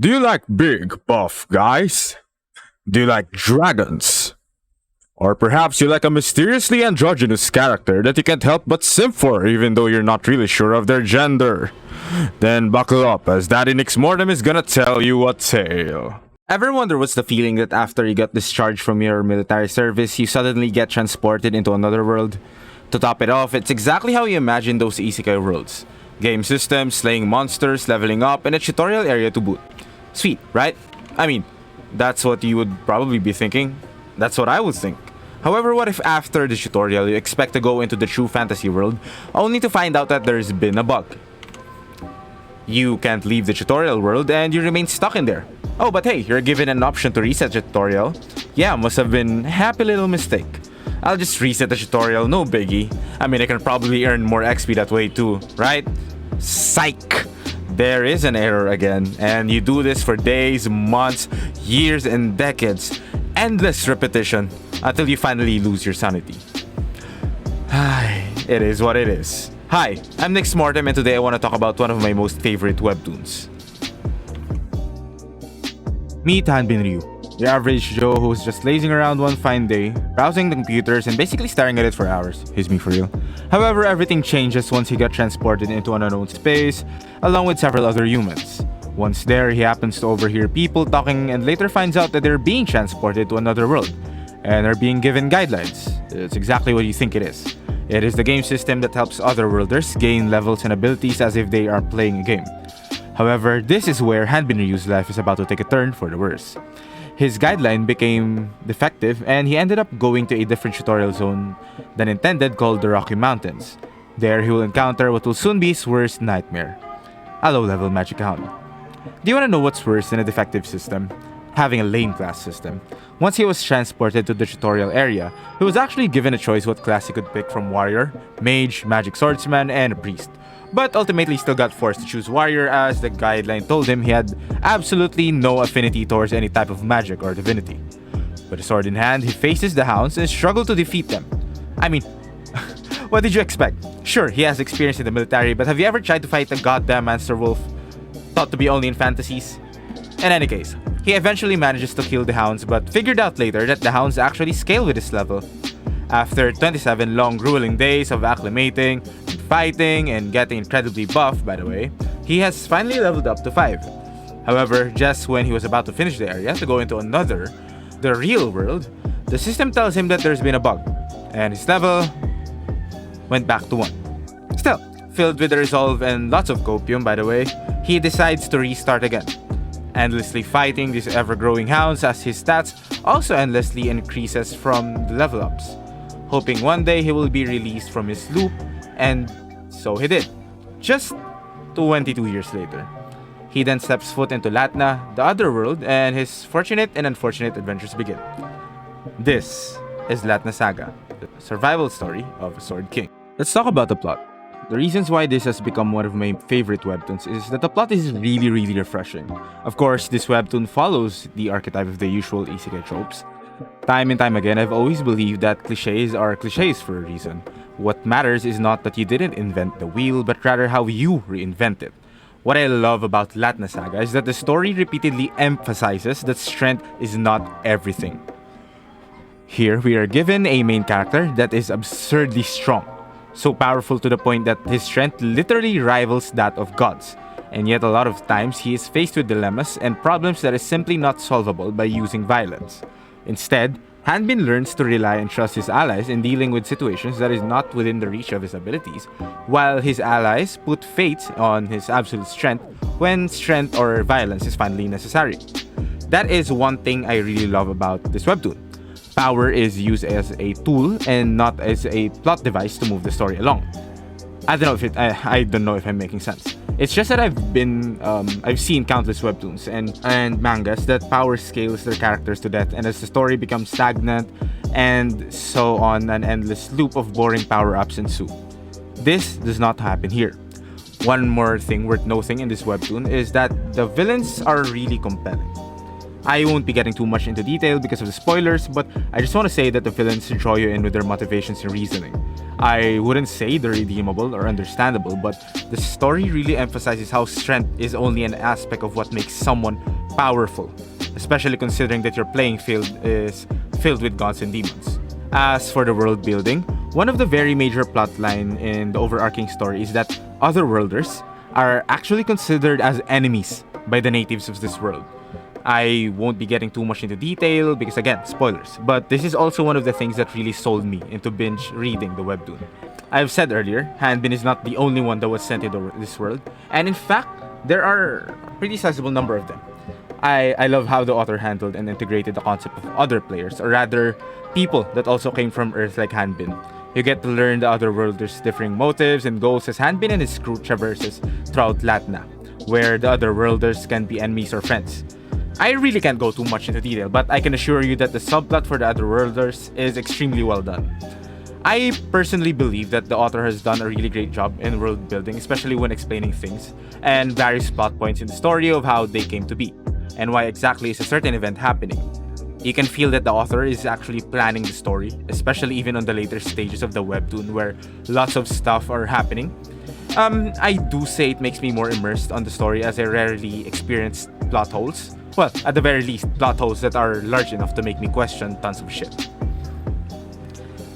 Do you like big, buff guys? Do you like dragons? Or perhaps you like a mysteriously androgynous character that you can't help but simp for even though you're not really sure of their gender? Then buckle up as Daddy Nyxmortem is gonna tell you a tale. Ever wonder what's the feeling that after you got discharged from your military service, you suddenly get transported into another world? To top it off, it's exactly how you imagine those isekai worlds. Game systems, slaying monsters, leveling up, and a tutorial area to boot. Sweet, right? I mean, that's what you would probably be thinking. That's what I would think. However, what if after the tutorial you expect to go into the true fantasy world, only to find out that there's been a bug? You can't leave the tutorial world and you remain stuck in there. Oh, but hey, you're given an option to reset the tutorial. Yeah, must have been a happy little mistake. I'll just reset the tutorial, no biggie. I mean, I can probably earn more XP that way too, right? Psych! There is an error again, and you do this for days, months, years, and decades. Endless repetition until you finally lose your sanity. It is what it is. Hi, I'm Nyxmortem, and today I want to talk about one of my most favorite webtoons. Meet Hanbin Ryu, the average Joe who's just lazing around one fine day, browsing the computers and basically staring at it for hours. He's me for real. However, everything changes once he got transported into an unknown space, along with several other humans. Once there, he happens to overhear people talking and later finds out that they're being transported to another world, and are being given guidelines. It's exactly what you think it is. It is the game system that helps otherworlders gain levels and abilities as if they are playing a game. However, this is where Hanbin Ryu's life is about to take a turn for the worse. His guideline became defective and he ended up going to a different tutorial zone than intended called the Rocky Mountains. There he will encounter what will soon be his worst nightmare: a low-level magic hound. Do you want to know what's worse than a defective system? Having a lane class system. Once he was transported to the tutorial area, he was actually given a choice what class he could pick from warrior, mage, magic swordsman, and a priest. But ultimately still got forced to choose warrior as the guideline told him he had absolutely no affinity towards any type of magic or divinity. With a sword in hand, he faces the hounds and struggled to defeat them. I mean, what did you expect? Sure, he has experience in the military, but have you ever tried to fight a goddamn monster wolf? Thought to be only in fantasies? In any case, he eventually manages to kill the hounds but figured out later that the hounds actually scale with his level. After 27 long grueling days of acclimating, fighting, and getting incredibly buff, by the way, he has finally leveled up to 5. However, just when he was about to finish the area to go into another, the real world, the system tells him that there's been a bug, and his level went back to 1. Still, filled with resolve and lots of copium, by the way, he decides to restart again, endlessly fighting these ever-growing hounds as his stats also endlessly increases from the level ups, hoping one day he will be released from his loop, and so he did. Just 22 years later. He then steps foot into Latna, the other world, and his fortunate and unfortunate adventures begin. This is Latna Saga, the survival story of a Sword King. Let's talk about the plot. The reasons why this has become one of my favorite webtoons is that the plot is really refreshing. Of course, this webtoon follows the archetype of the usual isekai tropes. Time and time again, I've always believed that cliches are cliches for a reason. What matters is not that you didn't invent the wheel, but rather how you reinvent it. What I love about Latna Saga is that the story repeatedly emphasizes that strength is not everything. Here, we are given a main character that is absurdly strong. So powerful to the point that his strength literally rivals that of gods. And yet a lot of times he is faced with dilemmas and problems that is simply not solvable by using violence. Instead, Hanbin learns to rely and trust his allies in dealing with situations that is not within the reach of his abilities, while his allies put faith on his absolute strength when strength or violence is finally necessary. That is one thing I really love about this webtoon. Power is used as a tool and not as a plot device to move the story along. I don't know if I'm making sense. It's just that I've seen countless webtoons and mangas that power scales their characters to death, and as the story becomes stagnant and so on, an endless loop of boring power-ups ensue. This does not happen here. One more thing worth noting in this webtoon is that the villains are really compelling. I won't be getting too much into detail because of the spoilers, but I just want to say that the villains draw you in with their motivations and reasoning. I wouldn't say they're redeemable or understandable, but the story really emphasizes how strength is only an aspect of what makes someone powerful, especially considering that your playing field is filled with gods and demons. As for the world building, one of the very major plotline in the overarching story is that otherworlders are actually considered as enemies by the natives of this world. I won't be getting too much into detail because again, spoilers, but this is also one of the things that really sold me into binge reading the webtoon. I've said earlier, Hanbin is not the only one that was sent into this world, and in fact, there are a pretty sizable number of them. I love how the author handled and integrated the concept of other players, or rather, people that also came from Earth like Hanbin. You get to learn the otherworlders' differing motives and goals as Hanbin and his crew traverses throughout Latna, where the otherworlders can be enemies or friends. I really can't go too much into detail, but I can assure you that the subplot for the Otherworlders is extremely well done. I personally believe that the author has done a really great job in world building, especially when explaining things and various plot points in the story of how they came to be, and why exactly is a certain event happening. You can feel that the author is actually planning the story, especially even on the later stages of the webtoon where lots of stuff are happening. I do say it makes me more immersed on the story as I rarely experience plot holes. Well, at the very least, plot holes that are large enough to make me question tons of shit.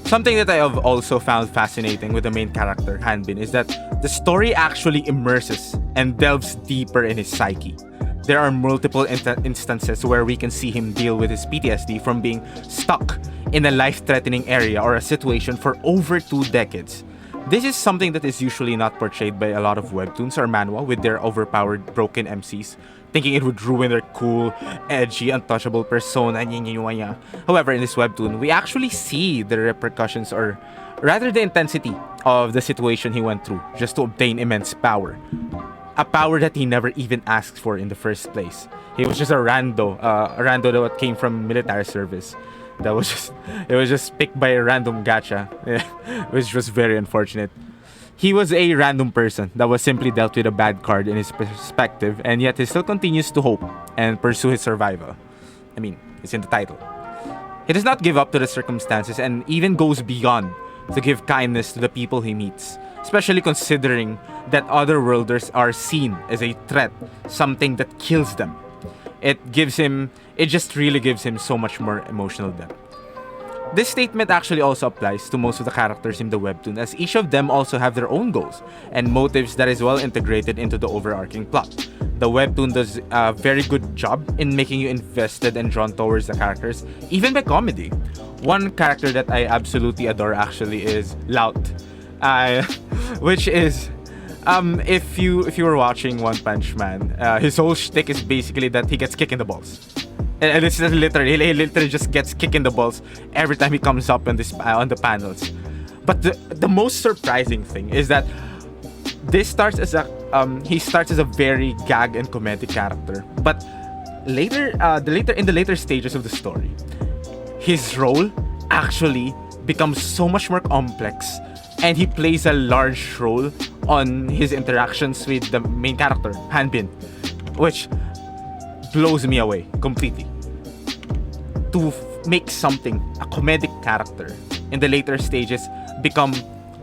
Something that I have also found fascinating with the main character, Hanbin, is that the story actually immerses and delves deeper in his psyche. There are multiple instances where we can see him deal with his PTSD from being stuck in a life-threatening area or a situation for over 2 decades. This is something that is usually not portrayed by a lot of webtoons or manhwa with their overpowered, broken MCs, thinking it would ruin their cool, edgy, untouchable persona. However, in this webtoon, we actually see the repercussions, or rather the intensity of the situation he went through just to obtain immense power. A power that he never even asked for in the first place. He was just a rando that came from military service. It was just picked by a random gacha, which was very unfortunate. He was a random person that was simply dealt with a bad card in his perspective, and yet he still continues to hope and pursue his survival. I mean, it's in the title. He does not give up to the circumstances and even goes beyond to give kindness to the people he meets, especially considering that otherworlders are seen as a threat, something that kills them. It just really gives him so much more emotional depth. This statement actually also applies to most of the characters in the webtoon, as each of them also have their own goals and motives that is well integrated into the overarching plot. The webtoon does a very good job in making you invested and drawn towards the characters, even by comedy. One character that I absolutely adore actually is Laut, which is if you were watching One Punch Man, his whole shtick is basically that he gets kicked in the balls. And it's literally, he literally just gets kicked in the balls every time he comes up on the panels. But the most surprising thing is that this starts as he starts as a very gag and comedic character, but in the later stages of the story, his role actually becomes so much more complex, and he plays a large role on his interactions with the main character, Hanbin, which blows me away completely. To make something, a comedic character, in the later stages become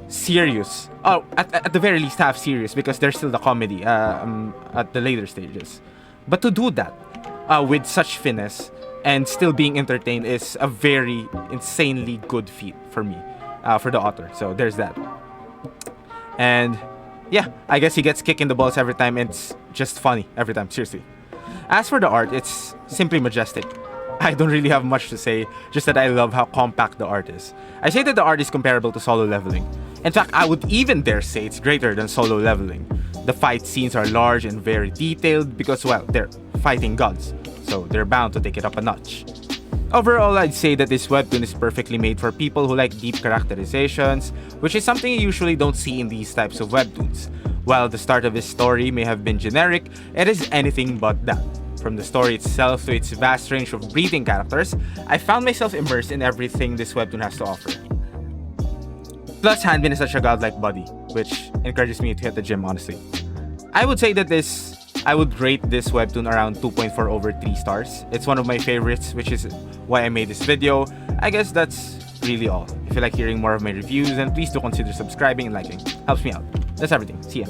serious. Oh, at the very least half serious, because there's still the comedy at the later stages. But to do that with such finesse and still being entertained is a very insanely good feat for me, for the author. So there's that. And yeah, I guess he gets kicked in the balls every time, and it's just funny every time, seriously. As for the art, it's simply majestic. I don't really have much to say, just that I love how compact the art is. I say that the art is comparable to Solo Leveling. In fact, I would even dare say it's greater than Solo Leveling. The fight scenes are large and very detailed because, well, they're fighting gods, so they're bound to take it up a notch. Overall, I'd say that this webtoon is perfectly made for people who like deep characterizations, which is something you usually don't see in these types of webtoons. While the start of his story may have been generic, it is anything but that. From the story itself to its vast range of breathing characters, I found myself immersed in everything this webtoon has to offer. Plus, Hanbin is such a godlike body, which encourages me to hit the gym, honestly. I would say that this I would rate this webtoon around 2.4 over 3 stars. It's one of my favorites, which is why I made this video. I guess that's really all. If you like hearing more of my reviews, then please do consider subscribing and liking. Helps me out. That's everything. See ya.